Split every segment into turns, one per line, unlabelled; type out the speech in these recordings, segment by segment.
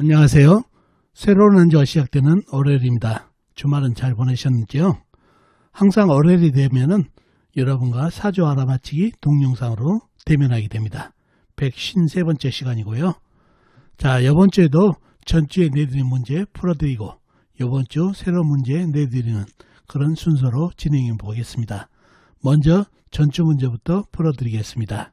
안녕하세요. 새로운 한 주가 시작되는 월요일입니다. 주말은 잘 보내셨는지요? 항상 월요일이 되면은 여러분과 사주 알아맞히기 동영상으로 대면하게 됩니다. 153번째 시간이고요. 자, 이번 주에도 전주에 내드린 문제 풀어드리고 이번 주 새로운 문제 내드리는 그런 순서로 진행해 보겠습니다. 먼저 전주 문제부터 풀어드리겠습니다.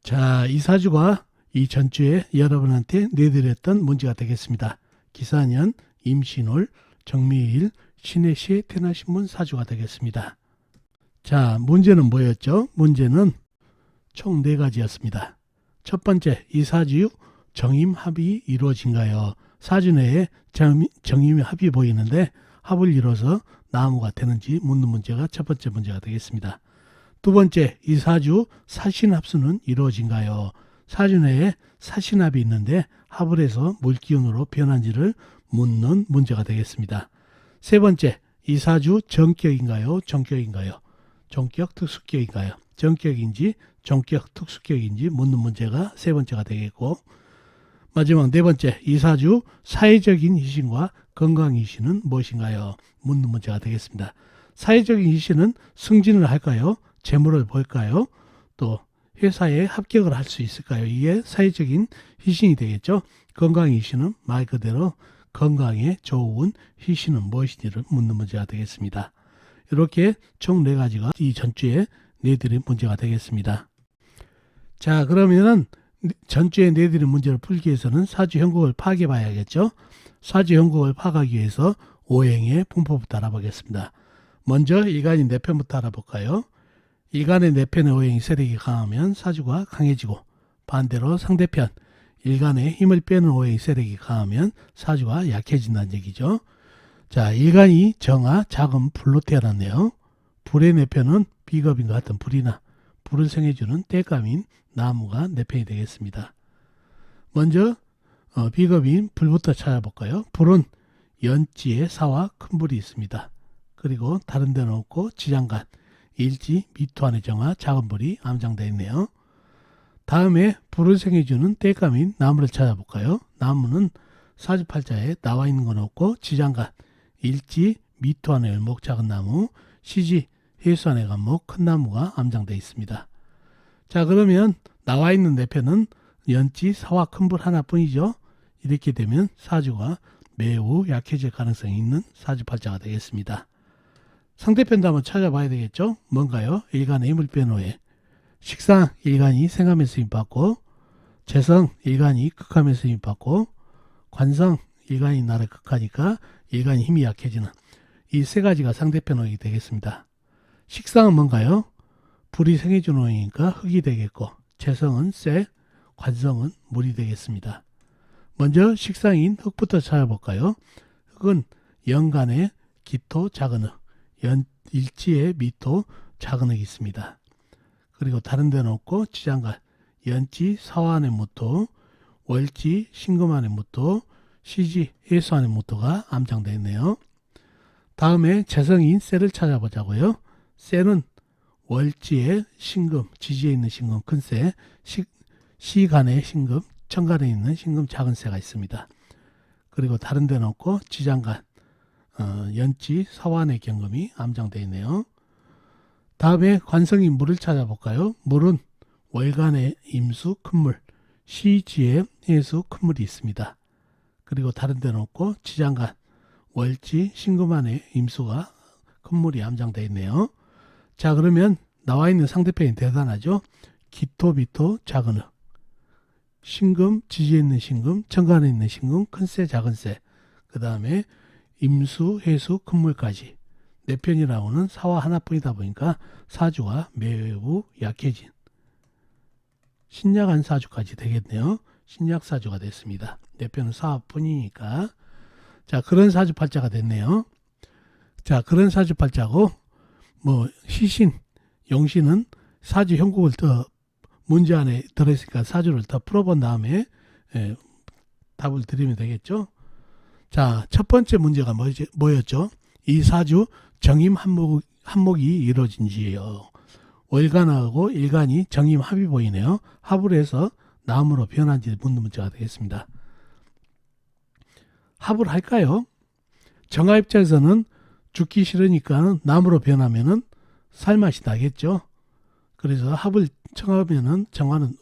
자, 이 사주가 이 전주에 여러분한테 내드렸던 문제가 되겠습니다. 기사년, 임신월, 정미일, 신해시에 태어나신 분 사주가 되겠습니다. 자, 문제는 뭐였죠? 문제는 총 4가지였습니다. 첫 번째, 이 사주 정임합이 이루어진가요? 사주 내에 정임합이 보이는데 합을 이뤄서 나무가 되는지 묻는 문제가 첫 번째 문제가 되겠습니다. 두 번째, 이 사주 사신합수는 이루어진가요? 사주 내에 사신합이 있는데 합을 해서 물기운으로 변한지를 묻는 문제가 되겠습니다. 세 번째, 이 사주 정격인가요? 정격인가요? 정격, 특수격인가요? 정격인지 정격, 특수격인지 묻는 문제가 세 번째가 되겠고, 마지막 네 번째, 이 사주 사회적인 희신과 건강 희신은 무엇인가요? 묻는 문제가 되겠습니다. 사회적인 희신은 승진을 할까요? 재물을 볼까요? 또 회사에 합격을 할 수 있을까요? 이게 사회적인 희신이 되겠죠. 건강 희신은 말 그대로 건강에 좋은 희신은 무엇인지를 묻는 문제가 되겠습니다. 이렇게 총 4가지가 이 전주에 내드린 문제가 되겠습니다. 자, 그러면은 전주에 내드린 문제를 풀기 위해서는 사주 형국을 파악해 봐야겠죠. 사주 형국을 파악하기 위해서 오행의 분포부터 알아보겠습니다. 먼저 일간인 내편부터 알아볼까요? 일간의 내편의 오행이 세력이 강하면 사주가 강해지고, 반대로 상대편 일간의 힘을 빼는 오행이 세력이 강하면 사주가 약해진다는 얘기죠. 자, 일간이 정화, 자금, 불로 태어났네요. 불의 내편은 비겁인 것 같은 불이나 불을 생해주는 땔감인 나무가 내편이 되겠습니다. 먼저 비겁인 불부터 찾아볼까요? 불은 연지에 사와 큰 불이 있습니다. 그리고 다른 데는 없고 지장간, 일지, 미토안의 정화, 작은 불이 암장되어 있네요. 다음에 불을 생해주는 땔감인 나무를 찾아볼까요? 나무는 사주팔자에 나와 있는 건 없고 지장간, 일지, 미토안의 열목, 작은 나무, 시지, 해수안의 간목, 큰 나무가 암장되어 있습니다. 자, 그러면 나와 있는 내편은 연지, 사와 큰 불 하나뿐이죠. 이렇게 되면 사주가 매우 약해질 가능성이 있는 사주팔자가 되겠습니다. 상대편도 한번 찾아봐야 되겠죠. 뭔가요? 일간의 힘을 빼는 오행. 식상 일간이 생함에서 힘받고, 재성 일간이 극함에서 힘받고, 관성 일간이 나를 극하니까 일간이 힘이 약해지는 이 3가지가 상대편 오행이 되겠습니다. 식상은 뭔가요? 불이 생해주는 오행이니까 흙이 되겠고, 재성은 쇠, 관성은 물이 되겠습니다. 먼저 식상인 흙부터 찾아볼까요? 흙은 연간의 기토, 작은 흙, 일지에 미토, 작은 흙이 있습니다. 그리고 다른 데는 없고 지장간, 연지, 사화안의 무토, 월지, 신금안의 무토, 시지, 해수안의 무토가 암장되어 있네요. 다음에 재성인 쇠를 찾아보자고요. 쇠는 월지에 신금, 지지에 있는 신금 큰 쇠, 시간에 신금, 천간에 있는 신금 작은 쇠가 있습니다. 그리고 다른 데는 없고 지장간, 연지, 사완의 경금이 암장되어 있네요. 다음에 관성인 물을 찾아볼까요? 물은 월간의 임수, 큰물, 시지에 해수, 큰물이 있습니다. 그리고 다른 데는 없고 지장간, 월지, 신금안의 임수가 큰물이 암장되어 있네요. 자, 그러면 나와 있는 상대편이 대단하죠. 기토, 미토, 작은 흙, 신금, 지지에 있는 신금, 천간에 있는 신금, 큰 쇠, 작은 쇠, 그 다음에 임수, 해수, 큰물까지 내편이라고는 사화 하나뿐이다 보니까 사주가 매우 약해진 신약한 사주까지 되겠네요. 신약 사주가 됐습니다. 내편은 사화뿐이니까. 자, 그런 사주팔자가 됐네요. 자, 그런 사주팔자고 희신, 용신은 사주 형국을 더 문제 안에 들어있으니까 사주를 더 풀어본 다음에 답을 드리면 되겠죠. 자, 첫 번째 문제가 뭐였죠? 이 사주 정임 합목이 이루어진지요. 월간하고 일간이 정임 합이 보이네요. 합을 해서 나무로 변한지 묻는 문제가 되겠습니다. 합을 할까요? 정화 입장에서는 죽기 싫으니까 나무로 변하면은 살맛이 나겠죠. 그래서 합을 청하면은 정화는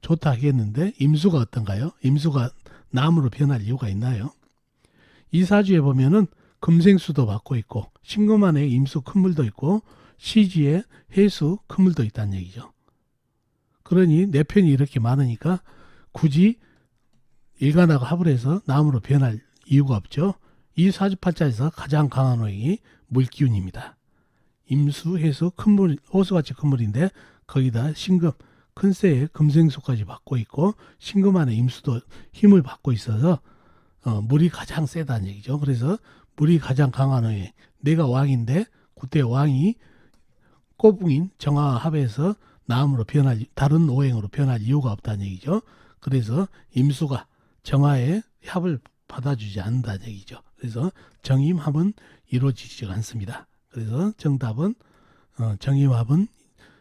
좋다 하겠는데 임수가 어떤가요? 임수가 나무로 변할 이유가 있나요? 이 사주에 보면은 금생수도 받고 있고 신금안에 임수 큰 물도 있고 시지에 해수 큰 물도 있다는 얘기죠. 그러니 내 편이 이렇게 많으니까 굳이 일간하고 합을 해서 나무로 변할 이유가 없죠. 이 사주팔자에서 가장 강한 호행이 물기운입니다. 임수, 해수, 큰물, 호수같이 큰 물인데 거기다 신금, 큰새에 금생수까지 받고 있고 신금 안에 임수도 힘을 받고 있어서 물이 가장 세다는 얘기죠. 그래서 물이 가장 강한 호행. 내가 왕인데 그때 왕이 꼬붕인 정화와 합에서 나무로 변할 다른 오행으로 변할 이유가 없다는 얘기죠. 그래서 임수가 정화의 합을 받아주지 않는다는 얘기죠. 그래서 정임합은 이루어지지 않습니다. 그래서 정답은 정임합은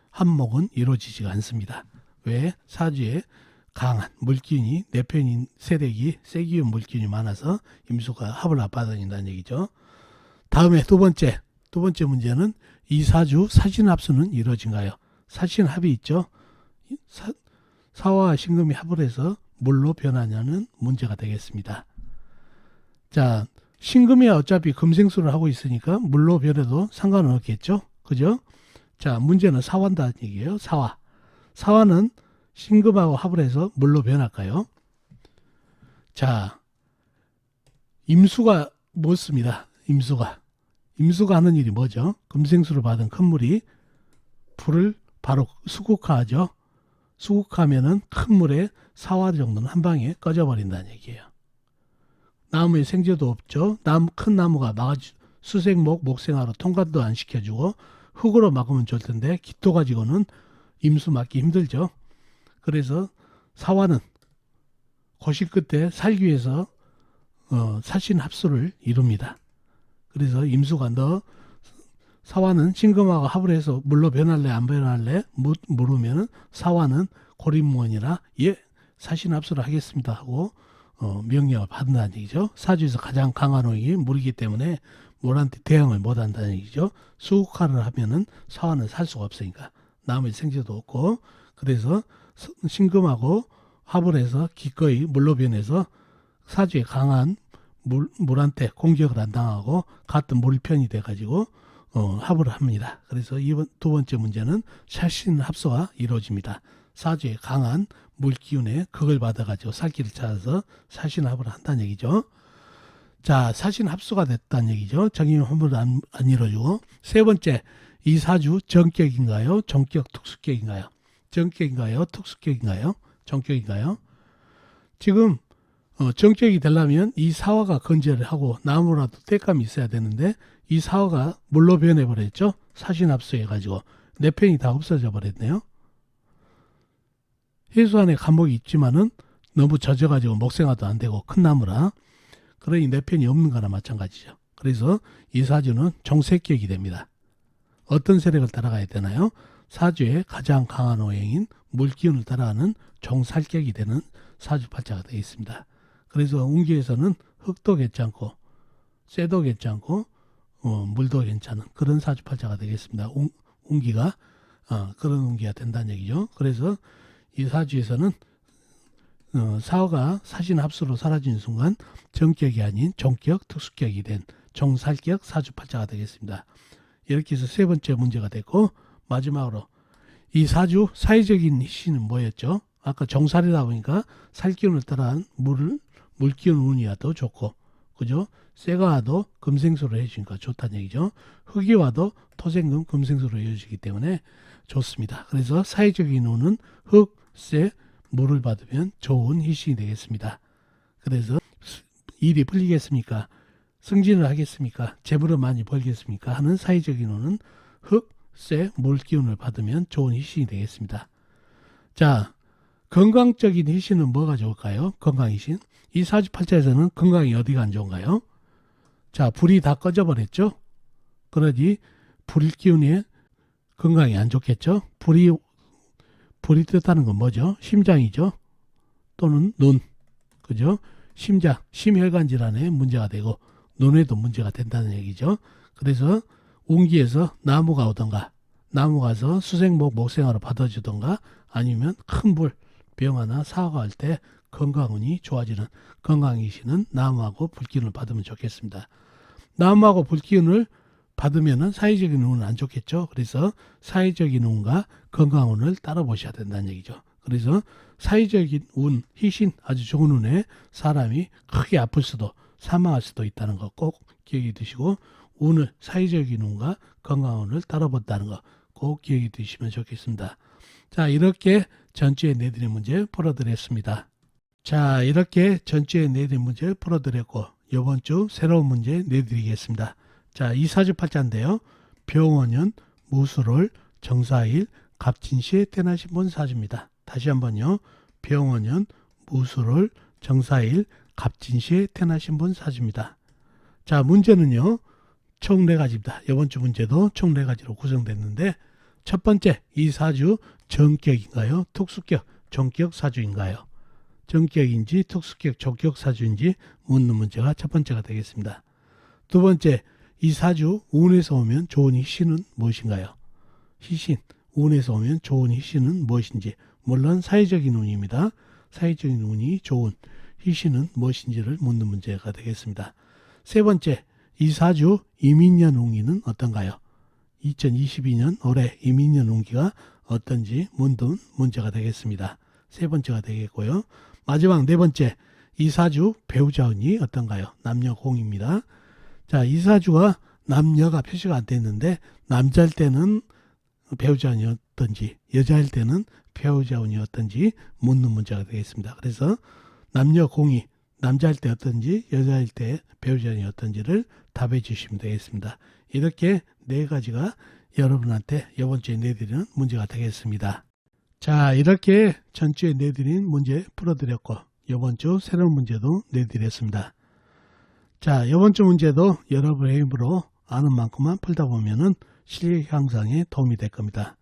합목은 이루어지지 않습니다. 왜? 사주에 강한 물기운이 내 편인 세력이 세기운 물기운이 많아서 임수가 합을 안 받아준다는 얘기죠. 다음에 두 번째 문제는 이 사주 사신합수는 이루어진가요? 사신합이 있죠. 사화와 신금이 합을 해서 물로 변하냐는 문제가 되겠습니다. 자, 신금이 어차피 금생수를 하고 있으니까 물로 변해도 상관은 없겠죠. 그죠? 자, 문제는 사화한다는 얘기예요. 사화. 사화는 신금하고 합을 해서 물로 변할까요? 자, 임수가 묻습니다. 임수가 하는 일이 뭐죠? 금생수를 받은 큰 물이 불을 바로 수국화하죠. 수국하면은 큰 물에 사화 정도는 한 방에 꺼져버린다는 얘기예요. 나무에 생재도 없죠. 큰 나무가 수생목, 목생화로 통과도 안 시켜주고 흙으로 막으면 좋을 텐데 기토 가지고는 임수 막기 힘들죠. 그래서 사화는 고실 끝에 살기 위해서 사신합수를 이룹니다. 그래서 임수가 너 사화는 신금하고 합을 해서 물로 변할래 안 변할래 물으면 사화는 고립무원이라 예 사신합수를 하겠습니다 하고 명령을 받는다는 얘기죠. 사주에서 가장 강한 호행이 물이기 때문에 물한테 대응을 못한다는 얘기죠. 수국화를 하면은 사화는 살 수가 없으니까 나무에 생재도 없고 그래서 신금하고 합을 해서 기꺼이 물로 변해서 사주에 강한 물한테 공격을 안 당하고 같은 물편이 돼가지고 합을 합니다. 그래서 두 번째 문제는 사신합수가 이루어집니다. 사주에 강한 물기운에 극을 받아가지고 살기를 찾아서 사신합을 한다는 얘기죠. 자, 사신합수가 됐다는 얘기죠. 정임합을 안 이루어지고 세 번째, 이 사주 정격인가요? 정격 특수격인가요? 정격인가요? 특수격인가요? 정격인가요? 지금 정격이 되려면 이 사화가 건재를 하고 나무라도 때감이 있어야 되는데 이 사화가 물로 변해버렸죠. 사신합수해가지고 내 편이 다 없어져 버렸네요. 해수 안에 감목이 있지만은 너무 젖어가지고 목생화도 안 되고 큰 나무라 그러니 내 편이 없는 거나 마찬가지죠. 그래서 이 사주는 정색격이 됩니다. 어떤 세력을 따라가야 되나요? 사주의 가장 강한 호행인 물기운을 따라가는 정살격이 되는 사주팔자가 되어 있습니다. 그래서 운기에서는 흙도 괜찮고 쇠도 괜찮고 물도 괜찮은 그런 사주팔자가 되겠습니다. 운기가 그런 운기가 된다는 얘기죠. 그래서 이 사주에서는 사화가 사신합수로 사라지는 순간 정격이 아닌 정격, 특수격이 된 정살격 사주팔자가 되겠습니다. 이렇게 해서 세 번째 문제가 됐고 마지막으로 이 사주 사회적인 희신은 뭐였죠? 아까 정살이다 보니까 살기운을 따라한 물기운 운이 와도 좋고 그죠? 쇠가 와도 금생수로 해주니까 좋다는 얘기죠. 흙이 와도 토생금 금생수로 이어지기 때문에 좋습니다. 그래서 사회적인 운은 흙, 쇠, 물을 받으면 좋은 희신이 되겠습니다. 그래서 일이 풀리겠습니까? 승진을 하겠습니까? 재물을 많이 벌겠습니까? 하는 사회적인 운은 흙, 쇠, 물 기운을 받으면 좋은 희신이 되겠습니다. 자, 건강적인 희신은 뭐가 좋을까요? 건강희신. 이 사주팔자에서는 건강이 어디가 안 좋은가요? 자, 불이 다 꺼져버렸죠? 그러니 불 기운이 건강이 안 좋겠죠? 불이 뜻하는 건 뭐죠? 심장이죠? 또는 눈. 그죠? 심장, 심혈관 질환에 문제가 되고 눈에도 문제가 된다는 얘기죠. 그래서 운기에서 나무가 오던가 나무가 와서 수생목 목생화로 받아주던가 아니면 큰 불, 병화나 사고가 할 때 건강운이 좋아지는 건강이시는 나무하고 불기운을 받으면 좋겠습니다. 나무하고 불기운을 받으면 사회적인 운은 안 좋겠죠. 그래서 사회적인 운과 건강운을 따라 보셔야 된다는 얘기죠. 그래서 사회적인 운, 희신, 아주 좋은 운에 사람이 크게 아플 수도 사망할 수도 있다는 거 꼭 기억해 두시고 운을 사회적인 운과 건강운을 따라 본다는 거 꼭 기억해 두시면 좋겠습니다. 자, 이렇게 전주에 내드린 문제 풀어드렸습니다. 자, 이렇게 전주에 내드린 문제 풀어드렸고 이번 주 새로운 문제 내드리겠습니다. 자, 이사주팔자인데요. 병원년, 무술월, 정사일, 갑진시에 태어나신 분 사주입니다. 다시 한번요. 병원년, 무술월, 정사일, 갑진시에 태어나신 분 사주입니다. 자, 문제는요. 총 4가지입니다. 이번 주 문제도 총 4가지로 구성됐는데 첫 번째, 이 사주 정격인가요? 특수격, 종격 사주인가요? 정격인지 특수격, 종격 사주인지 묻는 문제가 첫 번째가 되겠습니다. 두 번째, 이 사주 운에서 오면 좋은 희신은 무엇인가요? 희신, 운에서 오면 좋은 희신은 무엇인지, 물론 사회적인 운입니다. 사회적인 운이 좋은 희신은 무엇인지를 묻는 문제가 되겠습니다. 세 번째, 이 사주 이민년 운기는 어떤가요? 2022년 올해 이민년 운기가 어떤지 묻는 문제가 되겠습니다. 세 번째가 되겠고요. 마지막 네 번째, 이 사주 배우자 운이 어떤가요? 남녀 공입니다. 자, 이 사주가 남녀가 표시가 안 됐는데 남자일 때는 배우자 운이 어떤지 여자일 때는 배우자 운이 어떤지 묻는 문제가 되겠습니다. 그래서 남녀 공이 남자일 때 어떤지 여자일 때 배우자 운이 어떤지를 답해 주시면 되겠습니다. 이렇게 4가지가 여러분한테 이번 주에 내드리는 문제가 되겠습니다. 자, 이렇게 전주에 내드린 문제 풀어드렸고 이번 주 새로운 문제도 내드렸습니다. 자, 이번 주 문제도 여러분의 힘으로 아는 만큼만 풀다 보면은 실력 향상에 도움이 될 겁니다.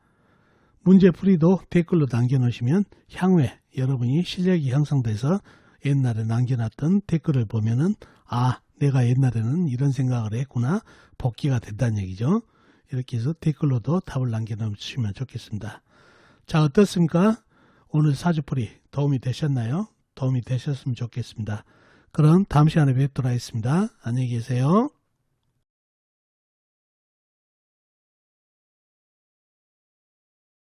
문제 풀이도 댓글로 남겨놓으시면 향후에 여러분이 실력이 향상돼서 옛날에 남겨놨던 댓글을 보면은 아, 내가 옛날에는 이런 생각을 했구나 복귀가 된다는 얘기죠. 이렇게 해서 댓글로도 답을 남겨놓으시면 좋겠습니다. 자, 어떻습니까? 오늘 사주풀이 도움이 되셨나요? 도움이 되셨으면 좋겠습니다. 그럼 다음 시간에 뵙도록 하겠습니다. 안녕히 계세요.